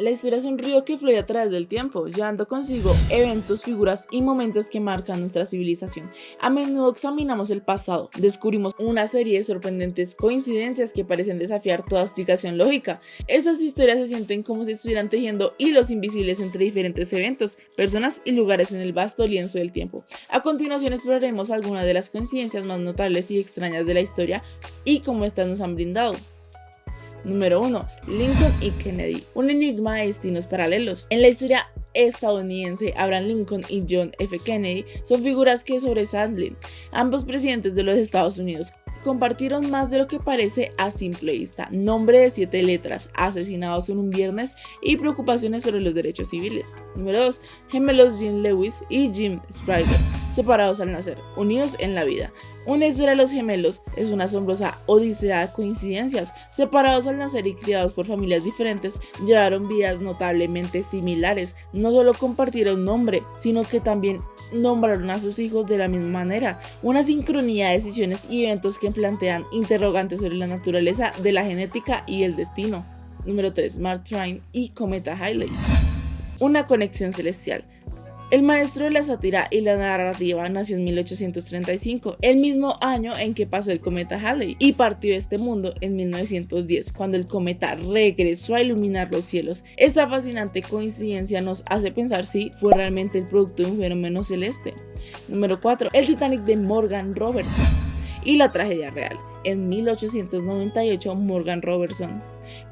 La historia es un río que fluye a través del tiempo, llevando consigo eventos, figuras y momentos que marcan nuestra civilización. A menudo examinamos el pasado, descubrimos una serie de sorprendentes coincidencias que parecen desafiar toda explicación lógica. Estas historias se sienten como si estuvieran tejiendo hilos invisibles entre diferentes eventos, personas y lugares en el vasto lienzo del tiempo. A continuación exploraremos algunas de las coincidencias más notables y extrañas de la historia y cómo estas nos han brindado. Número 1. Lincoln y Kennedy. Un enigma de destinos paralelos. En la historia estadounidense, Abraham Lincoln y John F. Kennedy son figuras que sobresalen. Ambos presidentes de los Estados Unidos compartieron más de lo que parece a simple vista: nombre de 7 letras, asesinados en un viernes y preocupaciones sobre los derechos civiles. Número 2. Gemelos Jim Lewis y Jim Sprague, separados al nacer, unidos en la vida. Una historia de los gemelos es una asombrosa odisea de coincidencias. Separados al nacer y criados por familias diferentes, llevaron vidas notablemente similares. No solo compartieron nombre, sino que también nombraron a sus hijos de la misma manera. Una sincronía de decisiones y eventos que plantean interrogantes sobre la naturaleza de la genética y el destino. Número 3. Mark Twain y Cometa Halley. Una conexión celestial. El maestro de la sátira y la narrativa nació en 1835, el mismo año en que pasó el cometa Halley, y partió de este mundo en 1910, cuando el cometa regresó a iluminar los cielos. Esta fascinante coincidencia nos hace pensar si fue realmente el producto de un fenómeno celeste. Número 4. El Titanic de Morgan Robertson y la tragedia real. En 1898, Morgan Robertson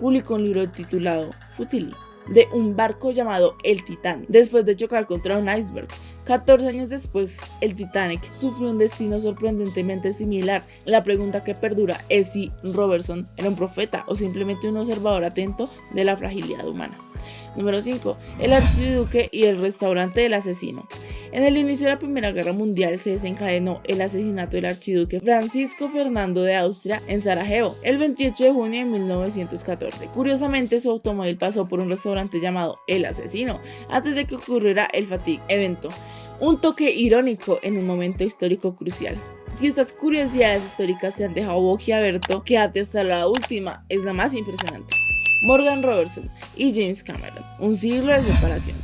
publicó un libro titulado Futile, de un barco llamado el Titán, después de chocar contra un iceberg. 14 años después, el Titanic sufrió un destino sorprendentemente similar. La pregunta que perdura es si Robertson era un profeta o simplemente un observador atento de la fragilidad humana. Número 5. El archiduque y el restaurante del asesino. En el inicio de la Primera Guerra Mundial se desencadenó el asesinato del archiduque Francisco Fernando de Austria en Sarajevo, el 28 de junio de 1914. Curiosamente, su automóvil pasó por un restaurante llamado El Asesino antes de que ocurriera el fatídico evento. Un toque irónico en un momento histórico crucial. Si estas curiosidades históricas te han dejado boquiabierto, quédate hasta la última, es la más impresionante. Morgan Robertson y James Cameron, un siglo de separación.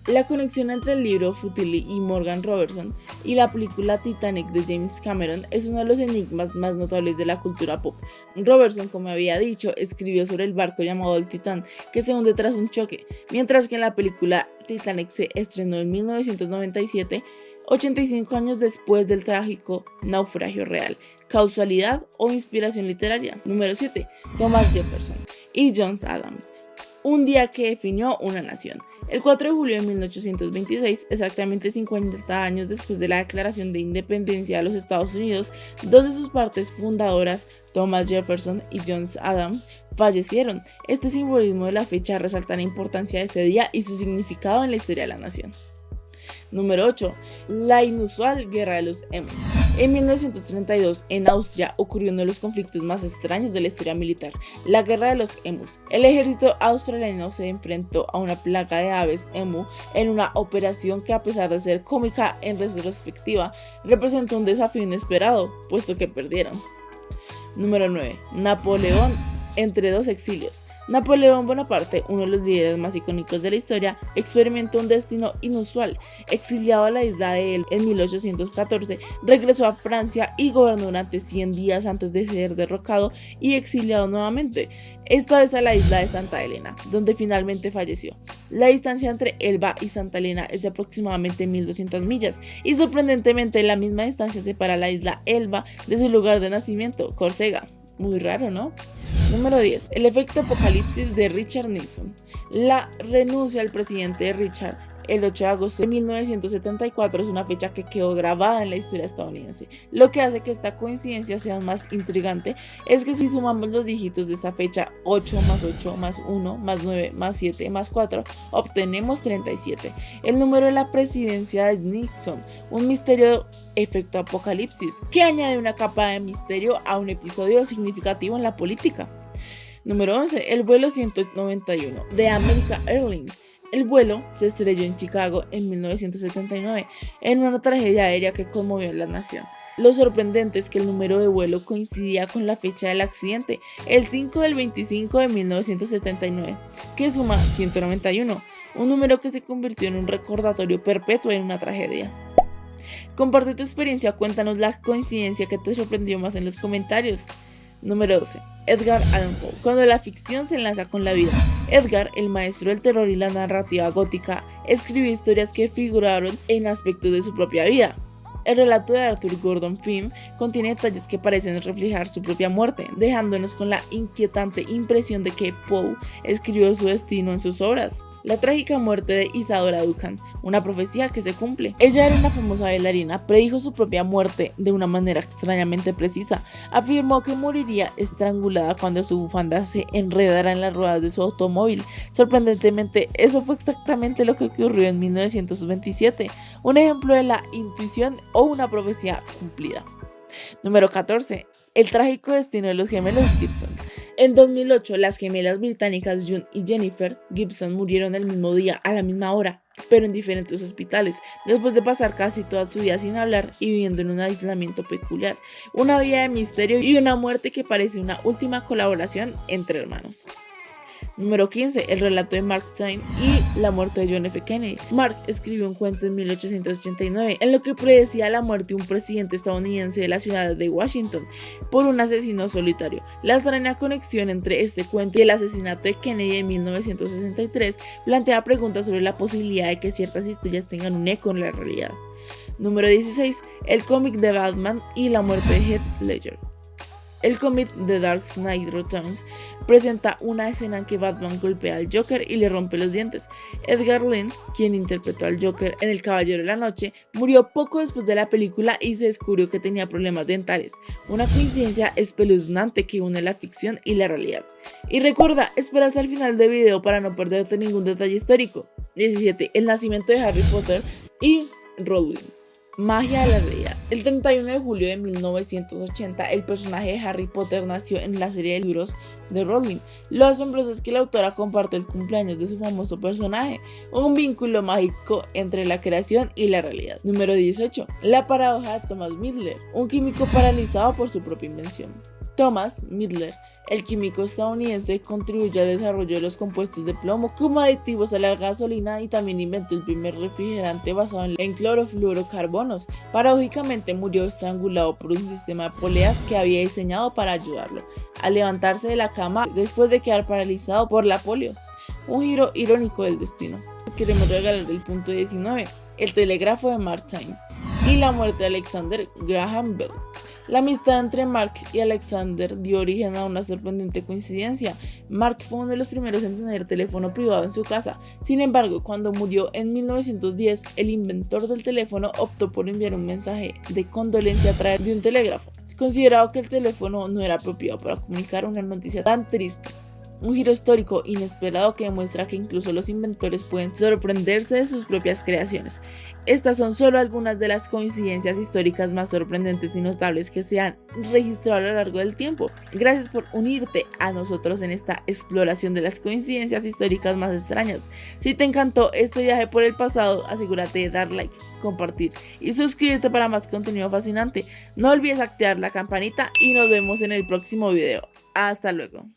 La conexión entre el libro Futile y Morgan Robertson y la película Titanic de James Cameron es uno de los enigmas más notables de la cultura pop. Robertson, como había dicho, escribió sobre el barco llamado el Titán, que se hunde tras un choque, mientras que en la película Titanic se estrenó en 1997, 85 años después del trágico naufragio real. ¿Causalidad o inspiración literaria? Número 7. Thomas Jefferson y John Adams. Un día que definió una nación. El 4 de julio de 1826, exactamente 50 años después de la declaración de independencia de los Estados Unidos, dos de sus partes fundadoras, Thomas Jefferson y John Adams, fallecieron. Este simbolismo de la fecha resalta la importancia de ese día y su significado en la historia de la nación. Número 8. La inusual Guerra de los Emus. En 1932, en Austria, ocurrió uno de los conflictos más extraños de la historia militar, la Guerra de los Emus. El ejército australiano se enfrentó a una plaga de aves emu en una operación que, a pesar de ser cómica en retrospectiva, representó un desafío inesperado, puesto que perdieron. Número 9. Napoleón entre dos exilios. Napoleón Bonaparte, uno de los líderes más icónicos de la historia, experimentó un destino inusual. Exiliado a la isla de Elba en 1814, regresó a Francia y gobernó durante 100 días antes de ser derrocado y exiliado nuevamente, esta vez a la isla de Santa Elena, donde finalmente falleció. La distancia entre Elba y Santa Elena es de aproximadamente 1200 millas y sorprendentemente la misma distancia separa la isla Elba de su lugar de nacimiento, Córcega. Muy raro, ¿no? Número 10. El efecto apocalipsis de Richard Nixon. La renuncia del presidente Richard el 8 de agosto de 1974 es una fecha que quedó grabada en la historia estadounidense. Lo que hace que esta coincidencia sea más intrigante es que si sumamos los dígitos de esta fecha, 8 más 8 más 1 más 9 más 7 más 4, obtenemos 37. El número de la presidencia de Nixon, un misterio efecto apocalipsis que añade una capa de misterio a un episodio significativo en la política. Número 11. El vuelo 191 de American Airlines. El vuelo se estrelló en Chicago en 1979 en una tragedia aérea que conmovió a la nación. Lo sorprendente es que el número de vuelo coincidía con la fecha del accidente, el 5 del 25 de 1979, que suma 191, un número que se convirtió en un recordatorio perpetuo en una tragedia. Comparte tu experiencia, cuéntanos la coincidencia que te sorprendió más en los comentarios. Número 12. Edgar Allan Poe. Cuando la ficción se enlaza con la vida. Edgar, el maestro del terror y la narrativa gótica, escribió historias que figuraron en aspectos de su propia vida. El relato de Arthur Gordon Pym contiene detalles que parecen reflejar su propia muerte, dejándonos con la inquietante impresión de que Poe escribió su destino en sus obras. La trágica muerte de Isadora Duncan, una profecía que se cumple. Ella era una famosa bailarina, predijo su propia muerte de una manera extrañamente precisa. Afirmó que moriría estrangulada cuando su bufanda se enredara en las ruedas de su automóvil. Sorprendentemente, eso fue exactamente lo que ocurrió en 1927, un ejemplo de la intuición o una profecía cumplida. Número 14. El trágico destino de los gemelos Gibson. En 2008, las gemelas británicas June y Jennifer Gibson murieron el mismo día, a la misma hora, pero en diferentes hospitales, después de pasar casi toda su vida sin hablar y viviendo en un aislamiento peculiar, una vida de misterio y una muerte que parece una última colaboración entre hermanos. Número 15. El relato de Mark Twain y la muerte de John F. Kennedy. Mark escribió un cuento en 1889 en lo que predecía la muerte de un presidente estadounidense de la ciudad de Washington por un asesino solitario. La extraña conexión entre este cuento y el asesinato de Kennedy en 1963 plantea preguntas sobre la posibilidad de que ciertas historias tengan un eco en la realidad. Número 16. El cómic de Batman y la muerte de Heath Ledger. El cómic The Dark Knight Returns presenta una escena en que Batman golpea al Joker y le rompe los dientes. Edgar Lynn, quien interpretó al Joker en El Caballero de la Noche, murió poco después de la película y se descubrió que tenía problemas dentales, una coincidencia espeluznante que une la ficción y la realidad. Y recuerda, espera hasta el final del video para no perderte ningún detalle histórico. 17. El nacimiento de Harry Potter y Rowling. Magia de la realidad. El 31 de julio de 1980, el personaje de Harry Potter nació en la serie de libros de Rowling. Lo asombroso es que la autora comparte el cumpleaños de su famoso personaje, un vínculo mágico entre la creación y la realidad. Número 18. La paradoja de Thomas Midler, un químico paralizado por su propia invención. Thomas Midler, el químico estadounidense, contribuyó al desarrollo de los compuestos de plomo como aditivos a la gasolina y también inventó el primer refrigerante basado en clorofluorocarbonos. Paradójicamente murió estrangulado por un sistema de poleas que había diseñado para ayudarlo a levantarse de la cama después de quedar paralizado por la polio. Un giro irónico del destino. Queremos regalar el punto 19, el telégrafo de Mark Twain y la muerte de Alexander Graham Bell. La amistad entre Mark y Alexander dio origen a una sorprendente coincidencia. Mark fue uno de los primeros en tener teléfono privado en su casa. Sin embargo, cuando murió en 1910, el inventor del teléfono optó por enviar un mensaje de condolencia a través de un telégrafo, considerado que el teléfono no era apropiado para comunicar una noticia tan triste. Un giro histórico inesperado que demuestra que incluso los inventores pueden sorprenderse de sus propias creaciones. Estas son solo algunas de las coincidencias históricas más sorprendentes y notables que se han registrado a lo largo del tiempo. Gracias por unirte a nosotros en esta exploración de las coincidencias históricas más extrañas. Si te encantó este viaje por el pasado, asegúrate de dar like, compartir y suscribirte para más contenido fascinante. No olvides activar la campanita y nos vemos en el próximo video. Hasta luego.